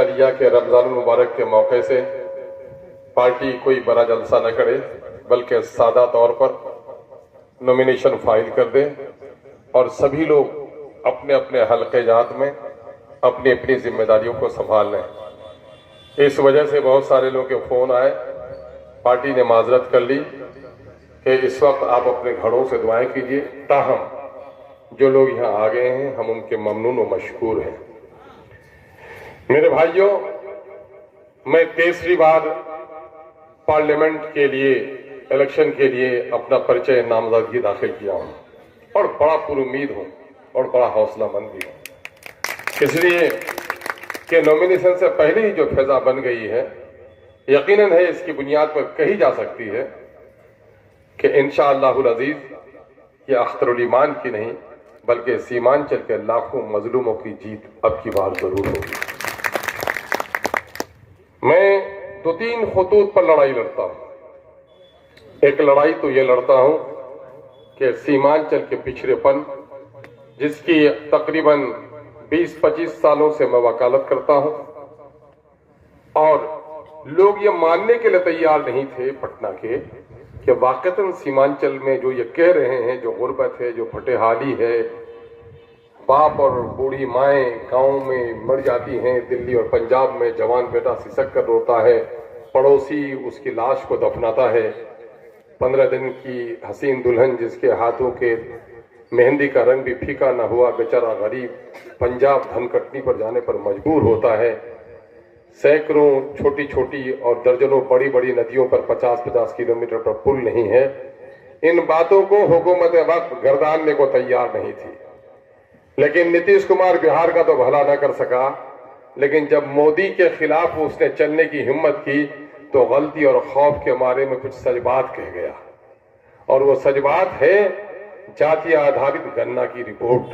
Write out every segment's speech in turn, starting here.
लिया कि रमजान मुबारक के मौके से पार्टी कोई बड़ा जलसा न करे, बल्कि सादा तौर पर नॉमिनेशन फाइल कर दे और सभी लोग अपने अपने हल्के जात में अपनी अपनी जिम्मेदारियों को संभाल लें। इस वजह से बहुत सारे लोगों के फोन आए, पार्टी ने माजरत कर ली कि इस वक्त आप अपने घरों से दुआएं कीजिए। ताहम जो लोग यहाँ आ गए हैं हम उनके ममनून व मशकूर हैं। मेरे भाइयों, मैं तीसरी बार पार्लियामेंट के लिए इलेक्शन के लिए अपना परिचय नामजदगी दाखिल किया हूं और बड़ा पुरुमीद हूं और बड़ा हौसलामंद भी हूं, इसलिए कि नॉमिनेशन से पहले ही जो फिजा बन गई है यकीनन है इसकी बुनियाद पर कही जा सकती है कि इंशाअल्लाहुल अजीज ये अख्तरुल ईमान की नहीं बल्कि सीमांचल के लाखों मजलूमों की जीत अब की बार जरूर होगी। मैं दो तीन खतूत पर लड़ाई लड़ता हूं। एक लड़ाई तो ये लड़ता हूं कि सीमांचल के पिछड़ेपन, जिसकी तकरीबन 20-25 सालों से मैं वकालत करता हूं और लोग ये मानने के लिए तैयार नहीं थे पटना के कि वाकईतन सीमांचल में जो ये कह रहे हैं, जो गुर्बत है, जो फटेहाली है, बाप और बूढ़ी माएँ गांव में मर जाती हैं, दिल्ली और पंजाब में जवान बेटा सिसक कर रोता है, पड़ोसी उसकी लाश को दफनाता है, 15 दिन की हसीन दुल्हन जिसके हाथों के मेहंदी का रंग भी फीका न हुआ, बेचारा गरीब पंजाब धनकटनी पर जाने पर मजबूर होता है। सैकड़ों छोटी छोटी और दर्जनों बड़ी बड़ी नदियों पर 50-50 किलोमीटर पर पुल नहीं है। इन बातों को हुकूमत वक्त गर्दानने को तैयार नहीं थी, लेकिन नीतीश कुमार बिहार का तो भला न कर सका। लेकिन जब मोदी के खिलाफ उसने चलने की हिम्मत की तो गलती और खौफ के मारे में कुछ सच बात कह गया, और वो सच बात है जातीय आधारित गणना की रिपोर्ट,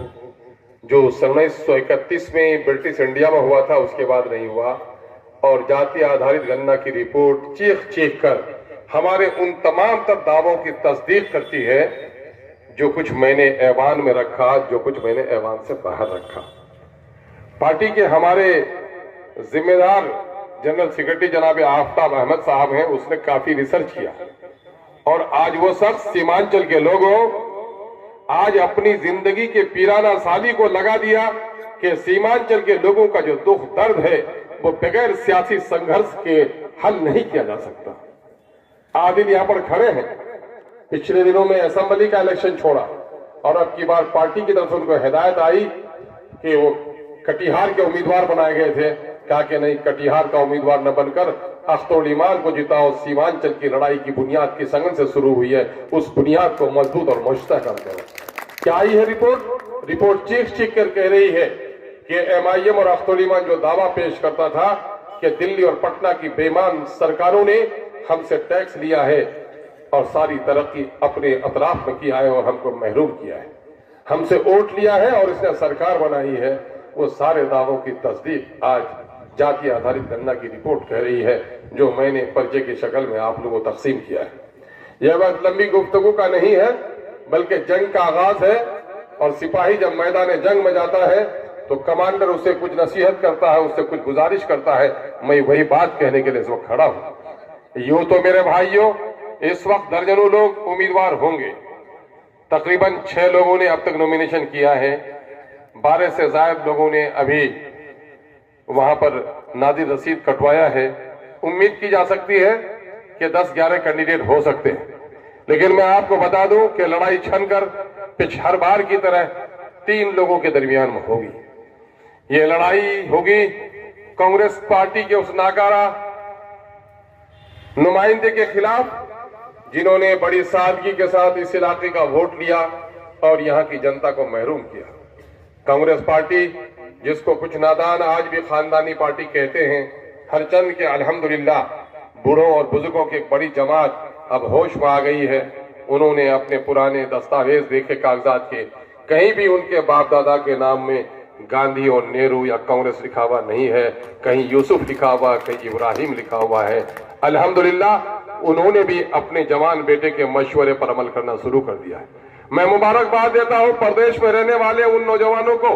जो 1931 में ब्रिटिश इंडिया में हुआ था, उसके बाद नहीं हुआ। और जातीय आधारित गणना की रिपोर्ट चीख चीख कर हमारे उन तमाम तर दावों की तस्दीक करती है जो कुछ मैंने ऐवान में रखा, जो कुछ मैंने ऐवान से बाहर रखा। पार्टी के हमारे जिम्मेदार जनरल सेक्रेटरी जनाब आफ्ताब अहमद साहब हैं, उसने काफी रिसर्च किया और आज वो शख्स सीमांचल के लोगों आज अपनी जिंदगी के पीराना साली को लगा दिया कि सीमांचल के लोगों का जो दुख दर्द है वो बगैर सियासी संघर्ष के हल नहीं किया जा सकता। आदिल यहाँ पर खड़े हैं, पिछले दिनों में असेंबली का इलेक्शन छोड़ा और अब की बार पार्टी की तरफ से उनको हिदायत आई कि वो कटिहार के उम्मीदवार बनाए गए थे। कहा कि नहीं, कटिहार का उम्मीदवार न बनकर अख्तरुल ईमान को जिताओ। सीमांचल की लड़ाई की बुनियाद की संगन से शुरू हुई है, उस बुनियाद को मजबूत और मुश्तह कर दो। क्या आई है रिपोर्ट? रिपोर्ट चीख चीख कर कह रही है कि MIM और अख्तरुल ईमान जो दावा पेश करता था कि दिल्ली और पटना की बेईमान सरकारों ने हमसे टैक्स लिया है और सारी तरक्की अपने अतराफ में किया है और हमको महरूम किया है, हमसे वोट लिया है और इसने सरकार बनाई है, वो सारे दावों की तस्दीक आज जातीय आधारित गणना की रिपोर्ट कह रही है, जो मैंने पर्चे की शक्ल में आप लोगों को तकसीम किया है। यह वक्त लंबी गुफ्तगू का नहीं है बल्कि जंग का आगाज है, और सिपाही जब मैदान जंग में जाता है तो कमांडर उसे कुछ नसीहत करता है, उससे कुछ गुजारिश करता है। मैं वही बात कहने के लिए इस वक्त खड़ा हूं। यूं तो मेरे भाइयों इस वक्त दर्जनों लोग उम्मीदवार होंगे। तकरीबन 6 लोगों ने अब तक नॉमिनेशन किया है, 12 से ज्यादा लोगों ने अभी वहां पर नादिर रसीद कटवाया है। उम्मीद की जा सकती है कि 10-11 कैंडिडेट हो सकते हैं, लेकिन मैं आपको बता दूं कि लड़ाई छनकर हर बार की तरह 3 लोगों के दरमियान में होगी। ये लड़ाई होगी कांग्रेस पार्टी के उस नाकारा नुमाइंदे के खिलाफ जिन्होंने बड़ी सादगी के साथ इस इलाके का वोट लिया और यहां की जनता को महरूम किया। कांग्रेस पार्टी जिसको कुछ नादान आज भी खानदानी पार्टी कहते हैं, हरचंद के अल्हम्दुलिल्लाह बूढ़ों और बुजुर्गों की एक बड़ी जमात अब होश में आ गई है। उन्होंने अपने पुराने दस्तावेज देखे, कागजात के, कहीं भी उनके बाप दादा के नाम में गांधी और नेहरू या कांग्रेस लिखा हुआ नहीं है, कहीं यूसुफ लिखा हुआ, कहीं इब्राहिम लिखा हुआ है। अल्हम्दुलिल्लाह उन्होंने भी अपने जवान बेटे के मशवरे पर अमल करना शुरू कर दिया है। मैं मुबारकबाद देता हूं प्रदेश में रहने वाले उन नौजवानों को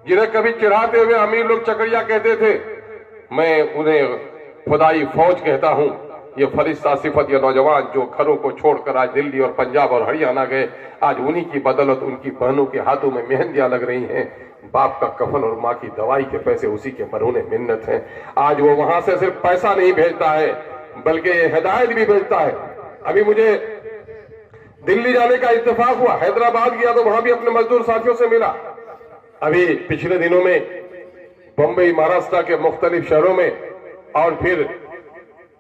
जिन्हें कभी चिढ़ाते हुए अमीर लोग चकरिया कहते थे, मैं उन्हें खुदाई फौज कहता हूं। ये फरिश्ता सिफत, ये नौजवान जो घरों को छोड़कर आज दिल्ली और पंजाब और हरियाणा गए, आज उन्हीं की बदौलत उनकी बहनों के हाथों में मेहंदियां लग रही हैं। बाप का कफन और माँ की दवाई के पैसे उसी के मरहूने मिन्नत हैं। आज वो वहां से सिर्फ पैसा नहीं भेजता है बल्कि ये हिदायत भी भेजता है। अभी मुझे दिल्ली जाने का इत्तेफाक हुआ, हैदराबाद गया तो वहां भी अपने मजदूर साथियों से मिला। अभी पिछले दिनों में बम्बई, महाराष्ट्र के मुख्तलिफ शहरों में और फिर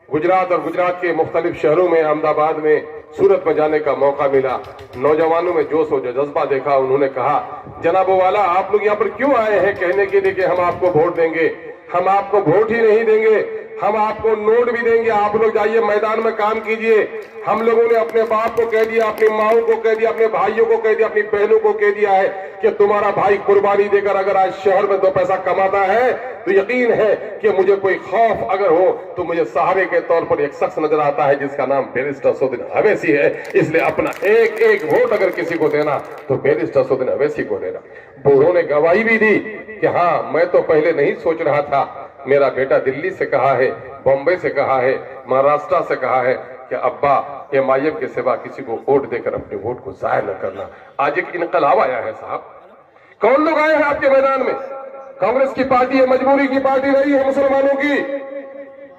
गुजरात और गुजरात के मुख्तलिफ शहरों में, अहमदाबाद में, सूरत में जाने का मौका मिला। नौजवानों में जोश और जज्बा देखा। उन्होंने कहा, जनाबो वाला आप लोग यहाँ पर क्यों आए हैं कहने के लिए कि हम आपको वोट देंगे? हम आपको वोट ही नहीं देंगे, हम आपको नोट भी देंगे। आप लोग जाइए मैदान में काम कीजिए। हम लोगों ने अपने बाप को कह दिया, अपनी माओं को कह दिया, अपने भाइयों को कह दिया, अपनी बहनों को कह दिया है कि तुम्हारा भाई कुर्बानी देकर अगर आज शहर में 2 पैसा कमाता है तो यकीन है कि मुझे कोई खौफ अगर हो तो मुझे सहारे के तौर पर एक शख्स नजर आता है जिसका नाम बैरिस्टर असदुद्दीन अवैसी है। इसलिए अपना एक एक वोट अगर किसी को देना तो बैरिस्टर असदुद्दीन अवैसी को देना। बूढ़ों ने गवाही भी दी कि हाँ, मैं तो पहले नहीं सोच रहा था, मेरा बेटा दिल्ली से कहा है, बॉम्बे से कहा है, महाराष्ट्र से कहा है कि अब्बा MIM के सिवा किसी को वोट देकर अपने वोट को जाया न करना। आज एक इनकलाब आया है साहब। कौन लोग आए हैं आपके मैदान में? कांग्रेस की पार्टी है, मजबूरी की पार्टी रही है मुसलमानों की।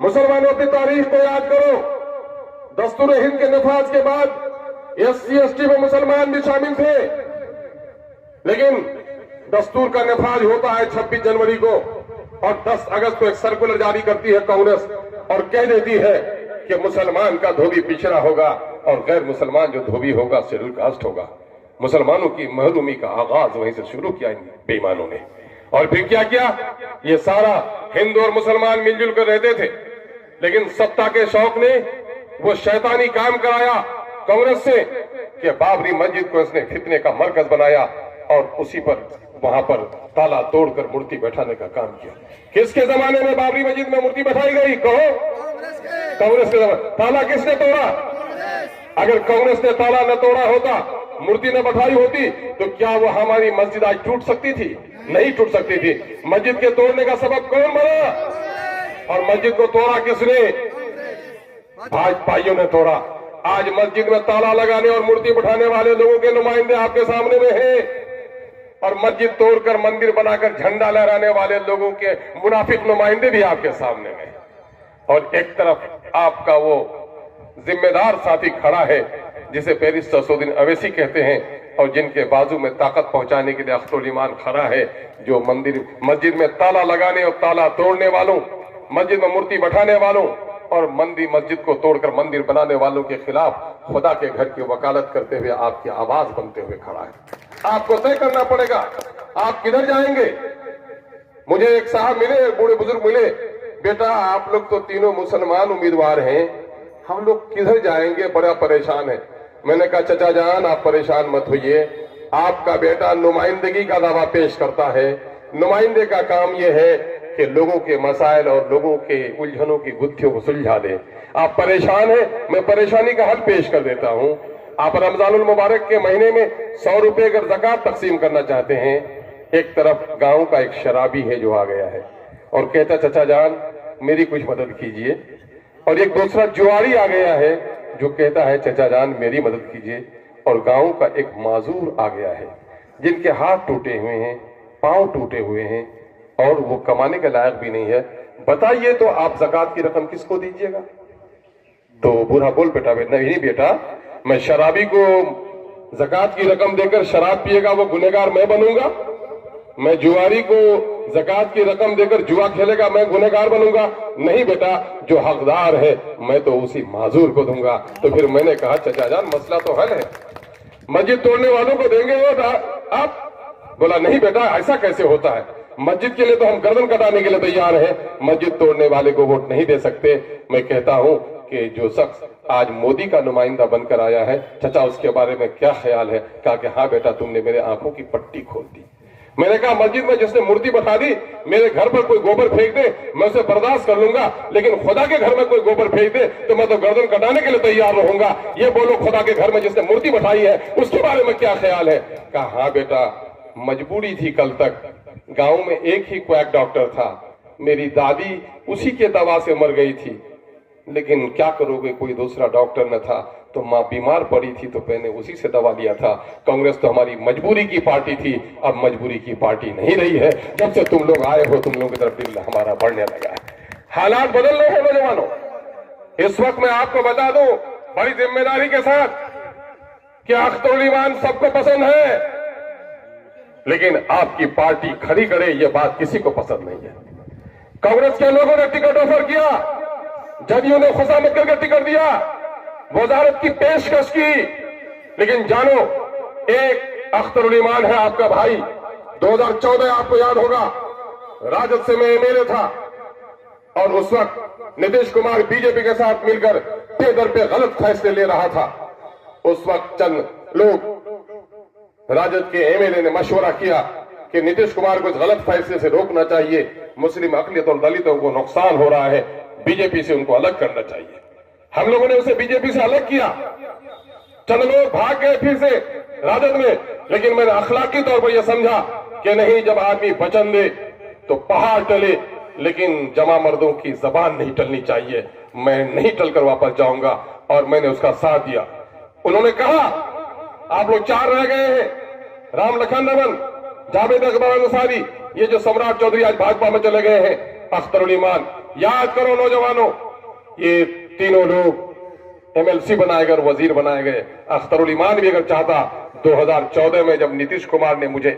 मुसलमानों की तारीख को याद करो। दस्तूर हिंद के नफाज के बाद SC ST में मुसलमान भी शामिल थे, लेकिन दस्तूर का नफाज होता है 26 जनवरी को और 10 अगस्त को एक सर्कुलर जारी करती है कांग्रेस और कह देती है कि मुसलमान का धोबी पिछड़ा होगा और गैर मुसलमान जो धोबी होगा शेड्यूल कास्ट होगा। मुसलमानों की महरूमी का आगाज वहीं से शुरू किया इन बेईमानों ने। और फिर क्या किया? ये सारा हिंदू और मुसलमान मिलजुल कर रहते थे, लेकिन सत्ता के शौक ने वो शैतानी काम कराया कांग्रेस से कि बाबरी मस्जिद को इसने फितने का मरकज बनाया और उसी पर वहां पर ताला तोड़कर मूर्ति बैठाने का काम किया। किसके जमाने में बाबरी मस्जिद में मूर्ति बैठाई गई? कहो। कांग्रेस के जमाने। ताला किसने तोड़ा? अगर कांग्रेस ने ताला न तोड़ा होता, मूर्ति न बैठाई होती तो क्या वो हमारी मस्जिद आज टूट सकती थी? नहीं टूट सकती थी। मस्जिद के तोड़ने का सबब कौन बना और मस्जिद को तोड़ा किसने? भाजपाइयों ने तोड़ा। आज मस्जिद में ताला लगाने और मूर्ति बैठाने वाले लोगों के नुमाइंदे आपके सामने में हैं और मस्जिद तोड़कर मंदिर बनाकर झंडा लहराने वाले लोगों के मुनाफिक नुमाइंदे भी आपके सामने में। और एक तरफ आपका वो जिम्मेदार साथी खड़ा है जिसे बैरिस्टर असदुद्दीन अवैसी कहते हैं और जिनके बाजू में ताकत पहुंचाने के लिए अख्तरुल ईमान खड़ा है, जो मस्जिद में ताला लगाने और ताला तोड़ने वालों, मस्जिद में मूर्ति बैठाने वालों और मस्जिद को तोड़कर मंदिर बनाने वालों के खिलाफ खुदा के घर की वकालत करते हुए आपकी आवाज बनते हुए खड़ा है। आपको तय करना पड़ेगा आप किधर जाएंगे। मुझे एक साहब मिले, बूढ़े बुजुर्ग मिले, बेटा आप लोग तो तीनों मुसलमान उम्मीदवार हैं, हम लोग किधर जाएंगे, बड़ा परेशान है। मैंने कहा चचा जान आप परेशान मत होइए, आपका बेटा नुमाइंदगी का दावा पेश करता है। नुमाइंदे का काम यह है कि लोगों के मसाइल और लोगों के उलझनों की गुत्थियों को सुलझा दे। आप परेशान हैं, मैं परेशानी का हल पेश कर देता हूं। आप रमजानुल मुबारक के महीने में 100 रुपए अगर ज़कात तकसीम करना चाहते हैं, एक तरफ गांव का एक शराबी है जो आ गया है और कहता चचा जान मेरी कुछ मदद कीजिए, और एक दूसरा जुआरी आ गया है जो कहता है चचा जान मेरी मदद कीजिए, और गांव का एक माजूर आ गया है जिनके हाथ टूटे हुए हैं, पांव टूटे हुए हैं और वो कमाने के लायक भी नहीं है। बताइए तो आप ज़कात की रकम किसको दीजिएगा? तो बूढ़ा बोल बेटा नहीं बेटा, मैं शराबी को ज़कात की रकम देकर शराब पिएगा वो गुनहगार मैं बनूंगा, मैं जुआरी को ज़कात की रकम देकर जुआ खेलेगा मैं गुनहगार बनूंगा? नहीं बेटा, जो हकदार है मैं तो उसी माजूर को दूंगा। तो फिर मैंने कहा चचा जान मसला तो हल है, मस्जिद तोड़ने वालों को देंगे वोट आप? बोला नहीं बेटा ऐसा कैसे होता है, मस्जिद के लिए तो हम गर्दन कटाने के लिए तैयार हैं, मस्जिद तोड़ने वाले को वोट नहीं दे सकते। मैं कहता हूं कि जो शख्स आज मोदी का नुमाइंदा बनकर आया है, चचा उसके बारे में क्या ख्याल है? कहा कि हाँ बेटा तुमने मेरे आंखों की पट्टी खोल दी। मैंने कहा मस्जिद में जिसने मूर्ति बैठा दी, मेरे घर पर कोई गोबर फेंक दे मैं उसे बर्दाश्त कर लूंगा, लेकिन खुदा के घर में कोई गोबर फेंक दे तो मैं तो गर्दन कटाने के लिए तैयार रहूंगा। ये बोलो खुदा के घर में जिसने मूर्ति बैठाई है उसके बारे में क्या ख्याल है? कहा हाँ बेटा मजबूरी थी, कल तक गांव में एक ही क्वैक डॉक्टर था, मेरी दादी उसी के दवा से मर गई थी, लेकिन क्या करोगे, कोई दूसरा डॉक्टर न था, तो माँ बीमार पड़ी थी तो मैंने उसी से दवा लिया था। कांग्रेस तो हमारी मजबूरी की पार्टी थी, अब मजबूरी की पार्टी नहीं रही है। जब से तुम लोग आए हो, तुम लोगों की तरफ दिल हमारा बढ़ने लगा है। हालात बदल रहे हैं नौजवानों। इस वक्त मैं आपको बता दूं बड़ी जिम्मेदारी के साथ कि अख्तरुल ईमान सबको पसंद है, लेकिन आपकी पार्टी खड़ी करे ये बात किसी को पसंद नहीं है। कांग्रेस के लोगों ने टिकट ऑफर किया, जदयू ने खुशामद करके टिकट दिया, वजारत की पेशकश की, लेकिन जानो एक अख्तरुल ईमान है आपका भाई। 2014 आपको याद होगा, राजद से मैं एमएलए था और उस वक्त नीतीश कुमार बीजेपी के साथ मिलकर पे दर पे गलत फैसले ले रहा था। उस वक्त चंद लोग राजद के एमएलए ने मशवरा किया कि नीतीश कुमार को इस गलत फैसले से रोकना चाहिए, मुस्लिम अक़लियत और दलितों को नुकसान हो रहा है, बीजेपी से उनको अलग करना चाहिए। हम लोगों ने उसे बीजेपी से अलग किया, चंद लोग भाग गए फिर से राजद में, लेकिन मैंने अखलाकी तौर पर यह समझा कि नहीं, जब आदमी वचन दे तो पहाड़ टले, लेकिन जमा मर्दों की जबान नहीं टलनी चाहिए। मैं नहीं टलकर वापस जाऊंगा और मैंने उसका साथ दिया। उन्होंने कहा आप लोग 4 रह गए हैं, राम लखन रमन, जावेद अकबर अंसारी, ये जो सम्राट चौधरी आज भाजपा में चले गए हैं, अख्तरुल ईमान। याद करो नौजवानों, ये तीनों लोग एमएलसी बनाए गए, वजीर बनाए गए। अख्तरुल ईमान भी अगर चाहता, 2014 में जब नीतीश कुमार ने मुझे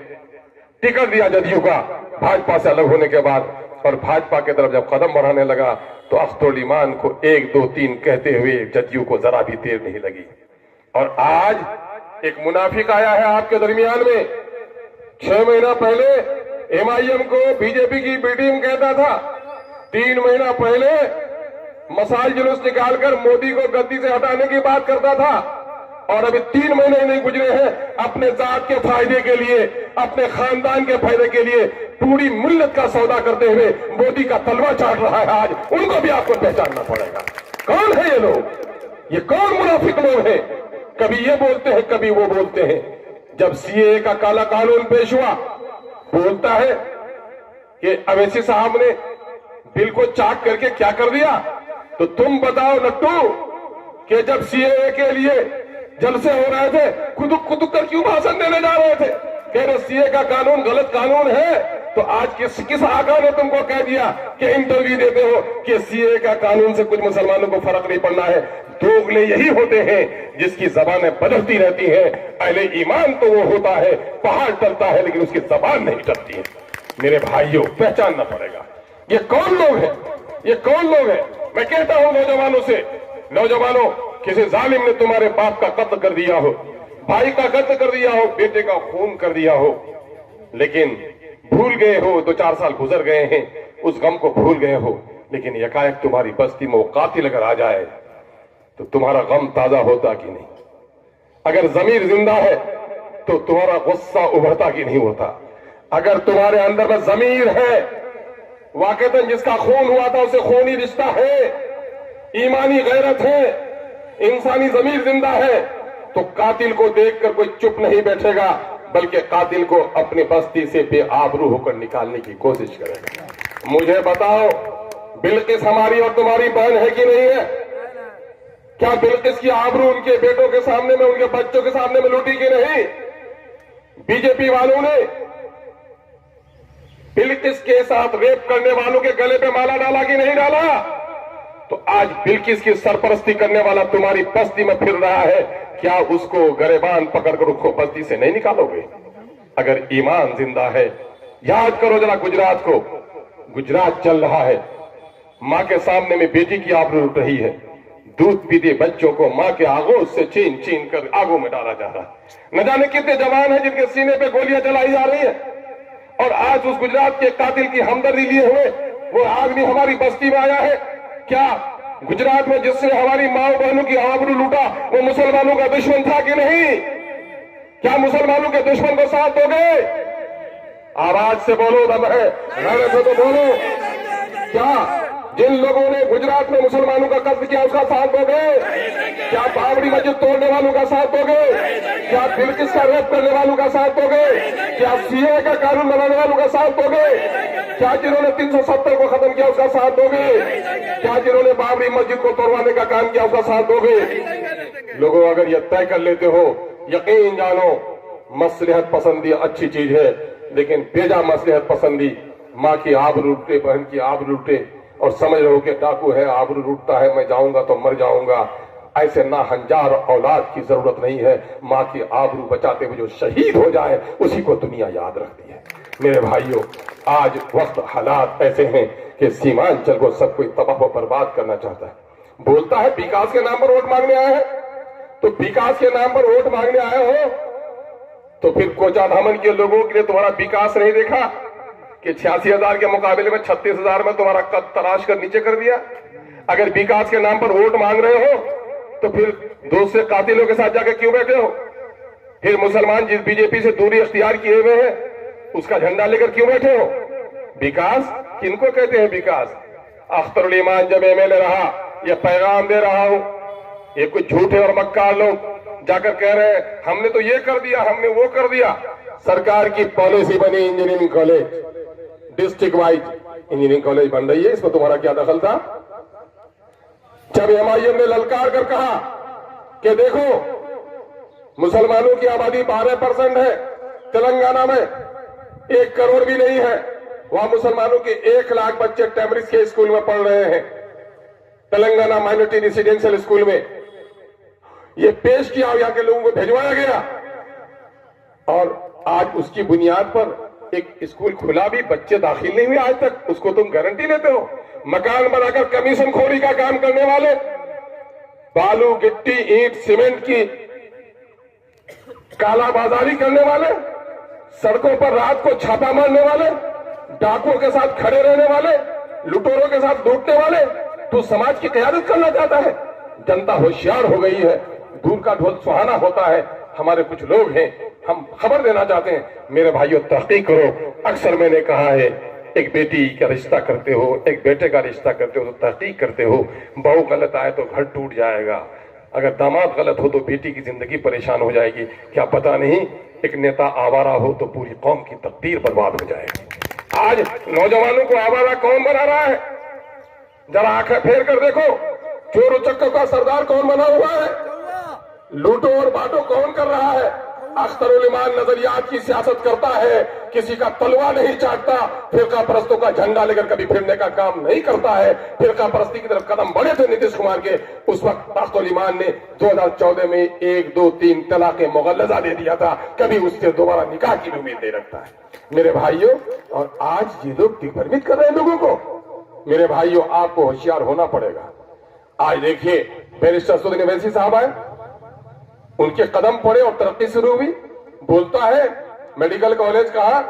टिकट दिया जदयू का, भाजपा से अलग होने के बाद, और भाजपा की तरफ जब कदम बढ़ाने लगा, तो अख्तरुल ईमान को 1 2 3 कहते हुए जदयू को जरा भी देर नहीं लगी। और आज एक मुनाफिक आया है आपके दरमियान में। 6 महीना पहले एमआईएम को बीजेपी की बी टीम कहता था, 3 महीना पहले मसाल जुलूस निकालकर मोदी को गद्दी से हटाने की बात करता था, और अभी 3 महीने नहीं गुजरे हैं, अपने जात के फायदे के लिए, अपने खानदान के फायदे के लिए पूरी मिल्लत का सौदा करते हुए मोदी का तलवा चाट रहा है। आज उनको भी आपको पहचानना पड़ेगा। कौन है ये लोग? ये कौन मुनाफिक लोग हैं? कभी ये बोलते हैं, कभी वो बोलते हैं। जब सीएए का काला कानून पेश हुआ, बोलता है कि अवैसी साहब ने बिल को चाक करके क्या कर दिया। तो तुम बताओ नट्टू कि जब सीएए के लिए जलसे हो रहे थे, खुदुक खुदुक कर क्यों भाषण देने जा रहे थे? कह रहे सीए का कानून गलत कानून है। तो आज किस आका ने तुमको कह दिया कि इंटरव्यू देते हो कि सीए का कानून से कुछ मुसलमानों को फर्क नहीं पड़ना है? दोगले यही होते हैं जिसकी जबानें बदलती रहती हैं। अहले ईमान तो वो होता है, पहाड़ टलता है, लेकिन उसकी जबान नहीं टलती है। मेरे भाइयों, पहचानना पड़ेगा ये कौन लोग हैं, ये कौन लोग हैं। मैं कहता हूं नौजवानों से, नौजवानों, किसी जालिम ने तुम्हारे बाप का कत्ल कर दिया हो, भाई का कत्ल कर दिया हो, बेटे का खून कर दिया हो, लेकिन भूल गए हो, 2-4 साल गुजर गए हैं, उस गम को भूल गए हो, लेकिन यकायक तुम्हारी बस्ती में वो कातिल अगर आ जाए तो तुम्हारा गम ताजा होता कि नहीं? अगर जमीर जिंदा है तो तुम्हारा गुस्सा उभरता कि नहीं होता? अगर तुम्हारे अंदर में जमीर है, वाकईतन जिसका खून हुआ था उसे खूनी रिश्ता है, ईमानी गैरत है, इंसानी जमीर जिंदा है, तो कातिल को देखकर कोई चुप नहीं बैठेगा, बल्कि कातिल को अपनी बस्ती से बेआबरू होकर निकालने की कोशिश करेगा। मुझे बताओ, बिल्किस हमारी और तुम्हारी बहन है कि नहीं है? क्या बिल्किस की आबरू उनके बेटों के सामने में, उनके बच्चों के सामने में लूटी कि नहीं? बीजेपी वालों ने बिल्किस के साथ रेप करने वालों के गले पे माला डाला कि नहीं डाला? तो आज बिल्किस की सरपरस्ती करने वाला तुम्हारी बस्ती में फिर रहा है, क्या उसको गरेबान पकड़कर उसको बस्ती से नहीं निकालोगे? अगर ईमान जिंदा है, याद करो जरा गुजरात को। गुजरात चल रहा है, मां के सामने में बेटी की आबरू लुट रही है, दूध पीते बच्चों को मां के आगोश से छीन छीन कर आगों में डाला जा रहा है। न जाने कितने जवान हैं जिनके सीने पे गोलियां चलाई जा रही है, और आज उस गुजरात के कातिल की हमदर्दी लिए हुए वो आदमी हमारी बस्ती में आया है। क्या गुजरात में जिसने हमारी माओ बहनों की आबरू लूटा वो मुसलमानों का दुश्मन था कि नहीं? क्या मुसलमानों के दुश्मन को साथ दोगे? आवाज से बोलो, दम है, नारे से तो बोलो। क्या जिन लोगों ने गुजरात में मुसलमानों का कत्ल किया उसका साथ दोगे? क्या बाबरी मस्जिद तोड़ने वालों का साथ दोगे? क्या बिल्किस का रेप करने वालों का साथ दोगे? क्या सीए का कानून बनाने वालों का साथ दोगे? क्या जिन्होंने 370 को खत्म किया उसका साथ दोगे? क्या जिन्होंने बाबरी मस्जिद को तोड़वाने का काम किया उसका साथ दोगे? लोगों, अगर ये तय कर लेते हो, यकीन जानो मसलहत पसंदी अच्छी चीज है, लेकिन बेजा मसलहत पसंदी माँ की आबरू लूटे, बहन की आबरू लूटे और समझ रहे हो कि डाकू है, आबरू लूटता है, मैं जाऊंगा तो मर जाऊंगा, ऐसे ना हंजार औलाद की जरूरत नहीं है। माँ की आबरू बचाते हुए जो शहीद हो जाए उसी को दुनिया याद रखती है। मेरे भाइयों, आज वक्त हालात ऐसे हैं कि सीमांचल को सब कोई तबाह व बर्बाद करना चाहता है। बोलता है विकास के नाम पर वोट मांगने आए हैं, तो विकास के नाम पर वोट मांगने आए हो तो फिर कोचाधामन के लोगों के लिए तुम्हारा विकास नहीं देखा कि 86,000 के मुकाबले में 36,000 में तुम्हारा कद तराश कर नीचे कर दिया। अगर विकास के नाम पर वोट मांग रहे हो तो फिर दूसरे कातिलों के साथ जाकर क्यों बैठे हो? फिर मुसलमान जिस बीजेपी से दूरी अख्तियार किए हुए हैं उसका झंडा लेकर क्यों बैठे हो? विकास किनको कहते हैं? विकास अख्तरुल ईमान जब एमएलए रहा, यह पैगाम दे रहा हूं, ये कुछ झूठे और मक्कार लोग जाकर कह रहे हैं हमने तो ये कर दिया, हमने वो कर दिया। सरकार की पॉलिसी बनी engineering college, district wise engineering college बन रही है, इसमें तुम्हारा क्या दखल था? जब एमआईएम ने ललकार कर कहा कि देखो मुसलमानों की आबादी 12% है तेलंगाना में, 1 करोड़ भी नहीं है, वहां मुसलमानों के 1 लाख बच्चे टेमरिस के स्कूल में पढ़ रहे हैं, तेलंगाना माइनॉरिटी रेसिडेंशियल स्कूल में। ये पेश किया, यहां के लोगों को भिजवाया गया और आज उसकी बुनियाद पर एक स्कूल खुला भी, बच्चे दाखिल नहीं हुए आज तक, उसको तुम गारंटी लेते हो? मकान बनाकर कमीशन खोरी का काम करने वाले, बालू गिट्टी ईंट सीमेंट की कालाबाजारी करने वाले, सड़कों पर रात को छापा मारने वाले, डाकुओं के साथ खड़े रहने वाले, लुटेरों के साथ लूटने वाले, तो समाज की क़यादत करना चाहता है। जनता होशियार हो गई है, दूर का ढोल सुहाना होता है। हमारे कुछ लोग हैं, हम खबर देना चाहते हैं, मेरे भाइयों तहकीक करो। अक्सर मैंने कहा है, एक बेटी का रिश्ता करते हो, एक बेटे का रिश्ता करते हो तो तहकीक करते हो। बहू गलत आए तो घर टूट जाएगा, अगर दामाद गलत हो तो बेटी की जिंदगी परेशान हो जाएगी। क्या पता नहीं एक नेता आवारा हो तो पूरी कौम की तकदीर बर्बाद हो जाएगी। आज नौजवानों को आवारा कौन बना रहा है? जरा आंखें फेर कर देखो, चोर उचक्कों का सरदार कौन बना हुआ है? लूटो और बांटो कौन कर रहा है? अख्तरुल ईमान नजरियात की सियासत करता है, किसी का तलवा नहीं चाटता, फिरका परस्तों का झंडा लेकर कभी फिरने का काम नहीं करता है। फिरका परस्ती की तरफ कदम बढ़े थे नीतीश कुमार के, उस वक्त अख्तरुल ईमान ने 2014 में 1, 2, 3 तलाक मुगल्लजा दे दिया था, कभी उससे दोबारा निकाह की उम्मीद नहीं रखता है मेरे भाइयों। और आज ये लोग दिग्भ्रमित कर रहे हैं लोगों को। मेरे भाइयों, आपको होशियार होना पड़ेगा। आज देखिए बैरिस्टर सुदीन अवैसी साहब आए, उनके कदम पड़े और तरक्की शुरू हुई। बोलता है मेडिकल कॉलेज कहा,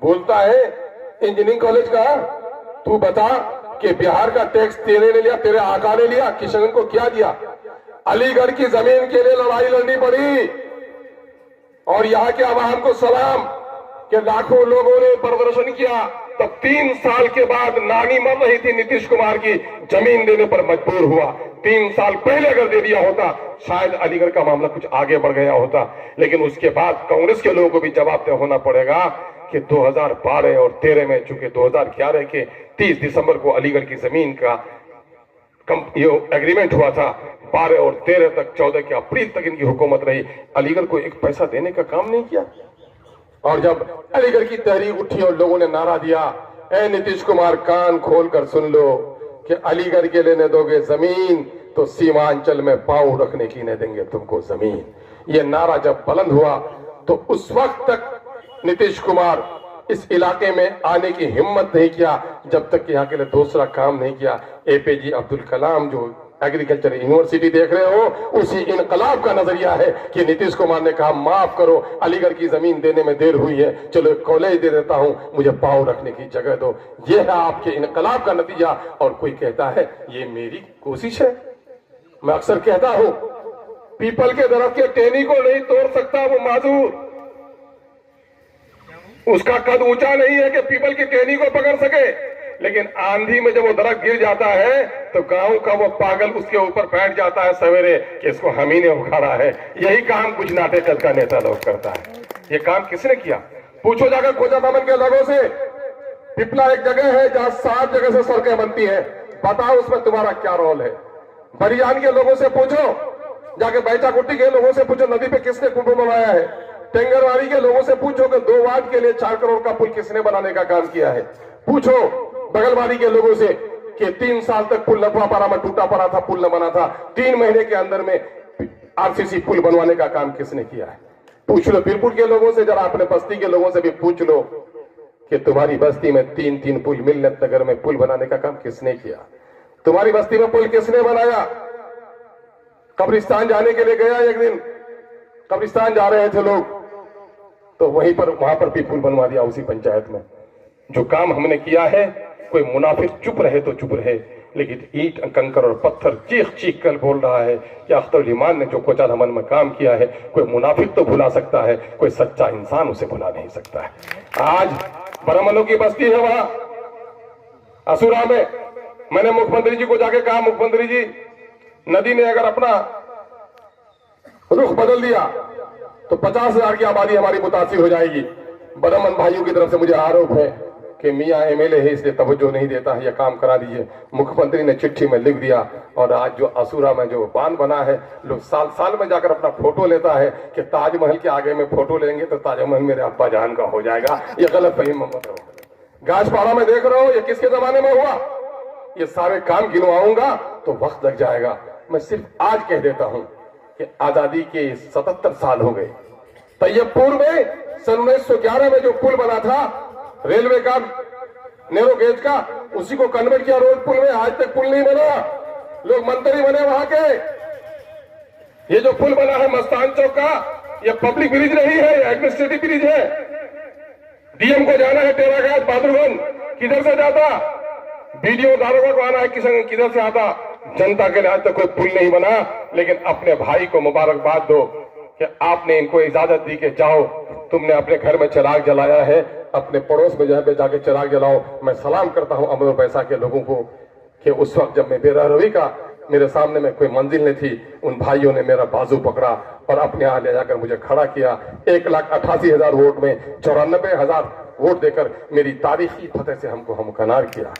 बोलता है इंजीनियरिंग कॉलेज कहा। तू बता कि बिहार का टैक्स तेरे ने लिया, तेरे आका ने लिया, किशनगंज को क्या दिया? अलीगढ़ की जमीन के लिए लड़ाई लड़नी पड़ी और यहाँ के आवाम को सलाम कि लाखों लोगों ने प्रदर्शन किया, तब 3 साल के बाद नानी मर रही थी नीतीश कुमार की, जमीन देने पर मजबूर हुआ। 3 साल पहले अगर दे दिया होता शायद अलीगढ़ का मामला कुछ आगे बढ़ गया होता। लेकिन उसके बाद कांग्रेस के लोगों को भी जवाबदेह होना पड़ेगा कि 2012 और 13 में, चूंकि 2011 के 30 दिसंबर को अलीगढ़ की जमीन का एग्रीमेंट हुआ था, 12 और 13 तक, 14 के अप्रैल तक इनकी हुकूमत रही, अलीगढ़ को एक पैसा देने का काम नहीं किया। और जब अलीगढ़ की तहरीक उठी और लोगों ने नारा दिया, ए नीतीश कुमार कान खोल कर सुन लो कि अलीगढ़ के लेने दोगे जमीन तो सीमांचल में पांव रखने की नहीं देंगे तुमको जमीन। ये नारा जब बुलंद हुआ तो उस वक्त तक नीतीश कुमार इस इलाके में आने की हिम्मत नहीं किया जब तक कि यहाँ के लिए दूसरा काम नहीं किया। एपीजे अब्दुल कलाम जो एग्रीकल्चर यूनिवर्सिटी देख रहे हो, उसी इनकलाब का नजरिया है कि नीतीश कुमार ने कहा माफ करो, अलीगढ़ की जमीन देने में देर हुई है, चलो एक कॉलेज दे देता हूं, मुझे पांव रखने की जगह दो। यह है आपके इनकलाब का नतीजा। और कोई कहता है ये मेरी कोशिश है। मैं अक्सर कहता हूं, पीपल के दरख्त के टहनी को नहीं तोड़ सकता वो माजूर, उसका कद ऊंचा नहीं है कि पीपल की टहनी को पकड़ सके, लेकिन आंधी में जब वो दरख्त गिर जाता है तो गांव का वो पागल उसके ऊपर बैठ जाता है सवेरे कि इसको हम ही ने उखाड़ा है। यही काम कुछ नाटेकल का नेता लोग करता है। ये काम किसने किया? पूछो जाकर कोचाधामन के लोगों से, पिपला एक जगह है जहां 7 जगह से सड़कें बनती हैं। बताओ उसमें तुम्हारा क्या रोल है? बरियान के लोगों से पूछो, जाके बैचाकुटी के लोगों से पूछो नदी पे किसने कुंभ बनवाया है। टेंगरवाड़ी के लोगों से पूछो कि 2 वार्ड के लिए 4 करोड़ का पुल किसने बनाने का काम किया है। पूछो बगलवाड़ी के लोगों से कि 3 साल तक पुल लखवापारा में टूटा पड़ा था, पुल न बना था। 3 महीने के अंदर में आरसीसी पुल बनवाने का काम किसने किया है? पूछ लो बिरपुर के लोगों से, जरा अपने बस्ती के लोगों से भी पूछ लो कि तुम्हारी बस्ती में 3-3 पुल, मिलनत नगर में पुल बनाने का काम किसने किया? तुम्हारी बस्ती में पुल किसने बनाया? कब्रिस्तान जाने के लिए गया एक दिन, कब्रिस्तान जा रहे थे लोग, तो वहीं पर वहां पर भी पुल बनवा दिया उसी पंचायत में। जो काम हमने किया है, कोई मुनाफिक चुप रहे तो चुप रहे, लेकिन ईंट कंकर और पत्थर चीख चीख कर बोल रहा है कि अख्तर ईमान ने जो कोचाल हमन में काम किया है, कोई मुनाफिक तो भुला सकता है, कोई सच्चा इंसान उसे भुला नहीं सकता है। आज ब्राह्मणों की बस्ती है वहां असुरा में। मैंने मुख्यमंत्री जी को जाके कहा, मुख्यमंत्री जी नदी ने अगर अपना रुख बदल दिया तो 50,000 की आबादी हमारी मुतासिर हो जाएगी। ब्राह्मण भाइयों की तरफ से मुझे आरोप है कि मियां एमएलए है इसलिए तवज्जो नहीं देता है, यह काम करा दीजिए। मुख्यमंत्री ने चिट्ठी में लिख दिया और आज जो असुरा में जो बांध बना है, लोग साल साल में जाकर अपना फोटो लेता है कि ताजमहल के आगे में फोटो लेंगे तो ताजमहल मेरे अब्बा जान का हो जाएगा। ये गलत फहीम मत हो। गाजपाड़ा में देख रहे हो ये किसके जमाने में हुआ? ये सारे काम गिनवाऊंगा तो वक्त लग जाएगा। मैं सिर्फ आज कह देता हूं कि आजादी के 77 साल हो गए। तैयबपुर में सन 1911 में जो पुल बना था रेलवे का, नेरो गेज का, उसी को कन्वर्ट किया रोड पुल में। आज तक पुल नहीं बना, लोग मंत्री बने वहां के। ये जो पुल बना है मस्तान चौक का, ये पब्लिक ब्रिज नहीं है, एडमिनिस्ट्रेटिव ब्रिज है। डीएम को जाना है टेराघाट बहादुरगंज, किधर से जाता? बीडीओ दारोगा को आना है किधर से आता? जनता के लिए आज तक कोई पुल नहीं बना। लेकिन अपने भाई को मुबारकबाद दो कि आपने इनको इजाजत दी कि जाओ, तुमने अपने घर में चिराग जलाया है, अपने पड़ोस में जहां पे जाके चिराग जलाओ। मैं सलाम करता हूं अमर पैसा के लोगों को कि उस वक्त जब मैं बेरहरवी का मेरे सामने में कोई मंजिल नहीं थी, उन भाइयों ने मेरा बाजू पकड़ा और अपने यहाँ ले जाकर मुझे खड़ा किया। 1,88,000 वोट में 94,000 वोट देकर मेरी तारीखी फतेह से हमको हमकनार किया।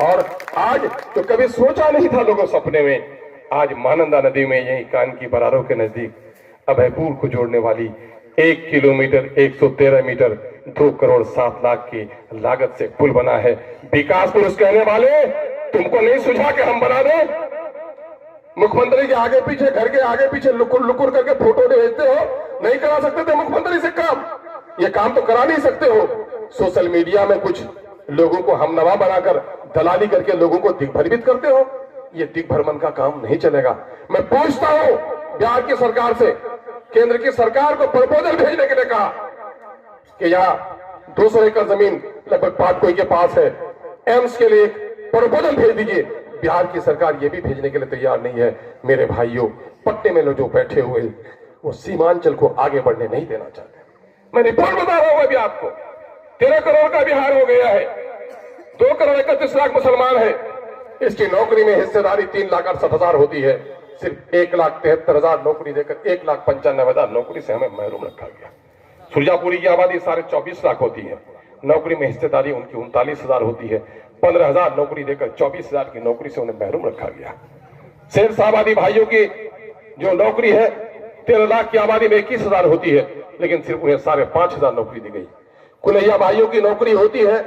और आज तो कभी सोचा नहीं था लोगों सपने में, आज महानंदा नदी में यही कान की बरारों के नजदीक अभयपुर को जोड़ने वाली 1 किलोमीटर 113 मीटर 2 करोड़ 7 लाख की लागत से पुल बना है। विकास पुरुष कहने वाले तुमको नहीं सुझा के हम बना दें? मुख्यमंत्री के आगे पीछे, घर के आगे पीछे लुकुर लुकुर करके फोटो भेजते हो, नहीं करा सकते थे मुख्यमंत्री से काम? ये काम तो करा नहीं सकते हो। सोशल मीडिया में कुछ लोगों को हमनवा बनाकर दलाली करके लोगों को दिग्भ्रमित करते हो। ये दिग्भ्रमण का काम नहीं चलेगा। मैं पूछता हूं बिहार की सरकार से, केंद्र की सरकार को प्रपोजल भेजने के लिए कहा कि यहाँ 200 एकड़ जमीन लगभग पाटकोई के पास है, एम्स के लिए प्रपोजल भेज दीजिए। बिहार की सरकार ये भी भेजने के लिए तैयार नहीं है। मेरे भाइयों, पट्टे में लोग जो बैठे हुए वो सीमांचल को आगे बढ़ने नहीं देना चाहते। मैं रिपोर्ट बता रहा हूं अभी आपको, 13 करोड़ का बिहार हो गया है, 2 करोड़ 31 लाख मुसलमान है। इसकी नौकरी में हिस्सेदारी 3,68,000 होती है। सिर्फ 1,73,000 नौकरी देकर 1,95,000 नौकरी से हमें महरूम रखा गया। सुरजापुरी की आबादी 24.5 लाख होती है, नौकरी में हिस्सेदारी उनकी 39,000 होती है। 15,000 नौकरी देकर 24,000 की नौकरी से उन्हें महरूम रखा गया। शेरशाहबादी भाइयों की जो नौकरी है 13 लाख की आबादी में 21,000 होती है, लेकिन सिर्फ उन्हें 5,500 नौकरी दी गई। कुलैया भाइयों की नौकरी होती है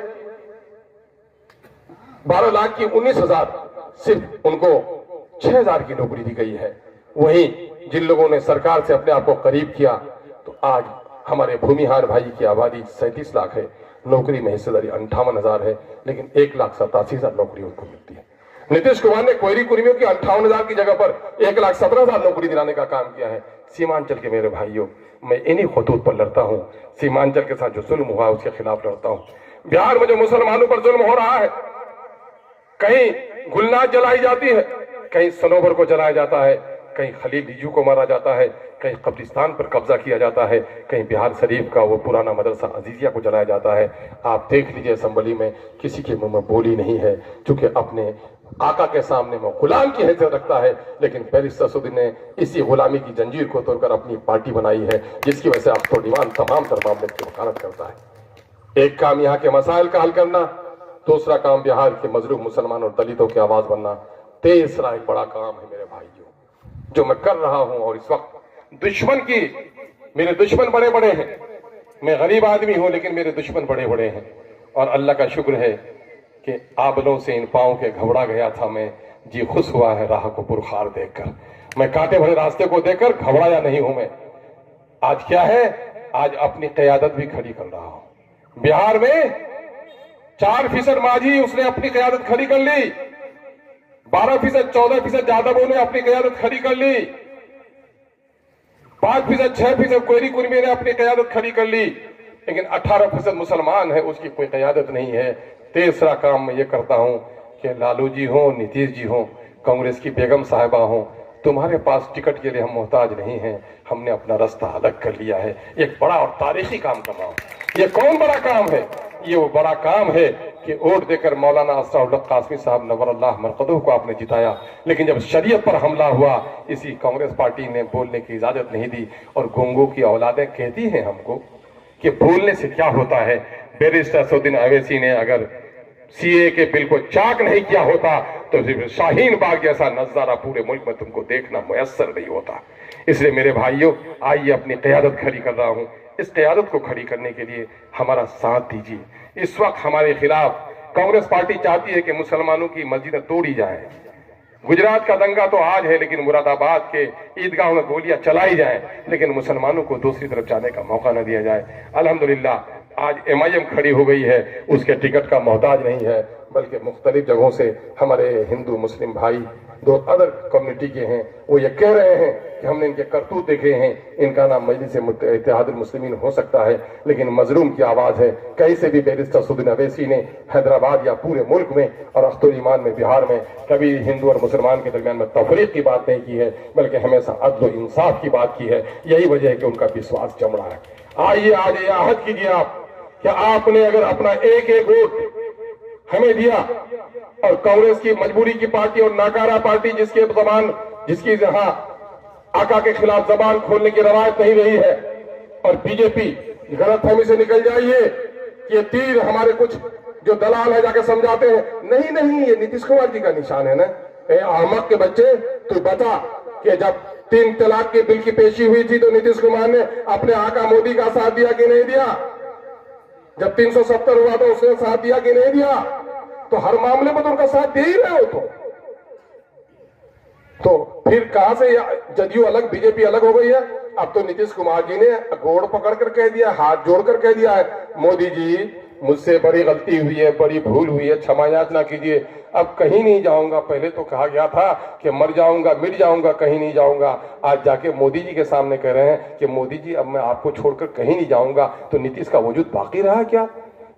12 लाख की 19,000, सिर्फ उनको 6,000 की नौकरी दी गई है। वहीं जिन लोगों ने सरकार से अपने आप को करीब किया, तो आज हमारे भूमिहार भाई की आबादी 37 लाख है, नौकरी में हिस्सेदारी 58,000 है, लेकिन 1,87,000 नौकरी उनको मिलती है। नीतीश कुमार ने कोयरी कुर्मियों की 58,000 की जगह पर 1,17,000 नौकरी दिलाने का काम किया है। सीमांचल के मेरे भाइयों, मैं इन्हीं खतूत पर लड़ता हूं। सीमांचल के साथ जो जुल्म हुआ उसके खिलाफ लड़ता हूं। बिहार में जो मुसलमानों पर जुल्म हो रहा है, कहीं गुलनाज जलाई जाती है, कहीं सनोवर को जलाया जाता है, कहीं खलील लीजू को मारा जाता है, कहीं कब्रिस्तान पर कब्जा किया जाता है, कहीं बिहार शरीफ का वो पुराना मदरसा अजीजिया को जलाया जाता है। आप देख लीजिए असेंबली में किसी के मुंह में बोली नहीं है, क्योंकि अपने आका के सामने में गुलाम की हैसियत रखता है। लेकिन बैरिस्टर असदुद्दीन ने इसी गुलामी की जंजीर को तोड़कर अपनी पार्टी बनाई है, जिसकी वजह से अब तो दीवान तमाम तर मामले की वकालत करता है। एक काम यहाँ के मसाइल का हल करना, दूसरा काम बिहार के मजलूम मुसलमान और दलितों की आवाज बनना, तीसरा एक बड़ा काम है मेरे भाइयों जो मैं कर रहा हूं। और इस वक्त दुश्मन की, मेरे दुश्मन बड़े बड़े हैं, मैं गरीब आदमी हूं लेकिन मेरे दुश्मन बड़े बड़े हैं। और अल्लाह का शुक्र है कि आबलों से इन पाँव के घबरा गया था मैं, जी खुश हुआ है राह को पुरखार देखकर। मैं कांटे भरे रास्ते को देखकर घबराया नहीं हूं मैं। आज क्या है, आज अपनी क़यादत भी खड़ी कर रहा हूं। बिहार में 4% मांझी उसने अपनी क़यादत खड़ी कर ली, 12%, 14% यादवों ने अपनी क़यादत खड़ी कर ली, 5%, 6% कोयरी कुर्मी ने अपनी क़यादत खड़ी कर ली, लेकिन 18% मुसलमान है, उसकी कोई क़यादत नहीं है। तीसरा काम मैं ये करता हूं कि लालू जी हो, नीतीश जी हो, कांग्रेस की बेगम साहिबा हो, तुम्हारे पास टिकट के लिए हम मोहताज नहीं हैं, हमने अपना रास्ता अलग कर लिया है। एक बड़ा और तारीखी काम कर रहा हूं। ये कौन बड़ा काम है? ये वो बड़ा काम है कि वोट देकर मौलाना असराउल्लाह कासमी साहब नवरल्लाह मरकदूह को आपने जिताया, लेकिन जब शरीयत पर हमला हुआ इसी कांग्रेस पार्टी ने बोलने की इजाजत नहीं दी। और गोंगो की औलादें कहती हैं हमको कि बोलने से क्या होता है। बैरिस्टर असदुद्दीन अवैसी ने अगर सीए के बिल को चाक नहीं किया होता तो सिर्फ शाहीन बाग जैसा नजारा पूरे मुल्क में तुमको देखना मुयस्सर नहीं होता। इसलिए मेरे भाइयों, आइए अपनी क़यादत खड़ी कर रहा हूं। इस क़यादत को खड़ी करने के लिए हमारा साथ दीजिए। इस वक्त हमारे खिलाफ कांग्रेस पार्टी चाहती है कि मुसलमानों की मस्जिदें तोड़ी जाएं। गुजरात का दंगा तो आज है, लेकिन मुरादाबाद के ईदगाहों में गोलियां चलाई जाएं, लेकिन मुसलमानों को दूसरी तरफ जाने का मौका न दिया जाए। अल्हम्दुलिल्लाह आज MIM खड़ी हो गई है, उसके टिकट का मोहताज नहीं है, बल्कि मुख्तलिफ जगहों से हमारे हिंदू मुस्लिम भाई दो अदर कम्युनिटी के हैं, वो ये कह रहे हैं कि हमने इनके करतूत देखे हैं, इनका नाम मजलिस इत्तेहादुल मुस्लिमीन हो सकता है, लेकिन मजलूम की आवाज है। कहीं से भी बैरिस्टर असदुद्दीन अवैसी ने हैदराबाद या पूरे मुल्क में और अख्तुल ईमान में बिहार में कभी हिंदू और मुसलमान के दरमियान में तफरीक की बात नहीं की है, बल्कि हमेशा अदल और इंसाफ की बात की है। यही वजह है कि उनका विश्वास जम रहा है। आइए आज ये आहद कीजिए आप कि आपने अगर अपना एक एक वोट हमें दिया, और कांग्रेस की मजबूरी की पार्टी और नाकारा पार्टी जिसकी जहां आका के खिलाफ जबान खोलने की रवायत नहीं रही है, और बीजेपी गलतफहमी से निकल जाइए कि ये तीर हमारे कुछ जो दलाल है जाके समझाते हैं, नहीं नहीं ये नीतीश कुमार जी का निशान है ना। अहमद के बच्चे, तू बता कि जब 3 तलाक के बिल की पेशी हुई थी तो नीतीश कुमार ने अपने आका मोदी का साथ दिया कि नहीं दिया? जब 370 हुआ तो उसने साथ दिया कि नहीं दिया? तो हर मामले में तो उनका साथ दे ही रहे हो। तो फिर कहां से जदयू अलग, बीजेपी अलग हो गई है? अब तो नीतीश कुमार जी ने गोड़ पकड़कर कह दिया, हाथ जोड़कर कह दिया है, मोदी जी मुझसे बड़ी गलती हुई है, बड़ी भूल हुई है, क्षमा याचना कीजिए, अब कहीं नहीं जाऊंगा। पहले तो कहा गया था कि मर जाऊंगा, मिट जाऊंगा, कहीं नहीं जाऊंगा। आज जाके मोदी जी के सामने कह रहे हैं कि मोदी जी अब मैं आपको छोड़कर कहीं नहीं जाऊंगा। तो नीतीश का वजूद बाकी रहा क्या?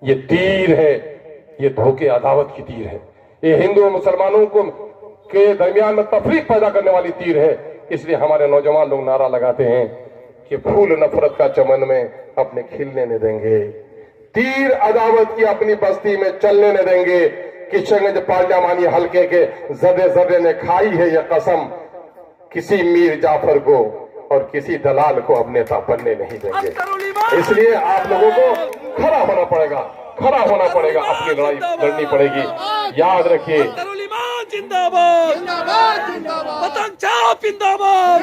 ये तीर है, ये धोखे अदावत की तीर है, ये हिंदू और मुसलमानों को के दरमियान में तफरीक पैदा करने वाली तीर है। इसलिए हमारे नौजवान लोग नारा लगाते हैं कि फूल नफरत का चमन में अपने खिलने न देंगे, तीर अदावत की अपनी बस्ती में चलने न देंगे। किशनगंज पार्लियामानी हल्के के जर्रे जर्रे ने खाई है यह कसम, किसी मीर जाफर को और किसी दलाल को अब नेता बनने नहीं देंगे। इसलिए आप लोगों को खड़ा होना पड़ेगा, खड़ा होना पड़ेगा, अपनी लड़ाई लड़नी पड़ेगी। याद रखिए, जिंदाबाद, वतन चाप जिंदाबाद।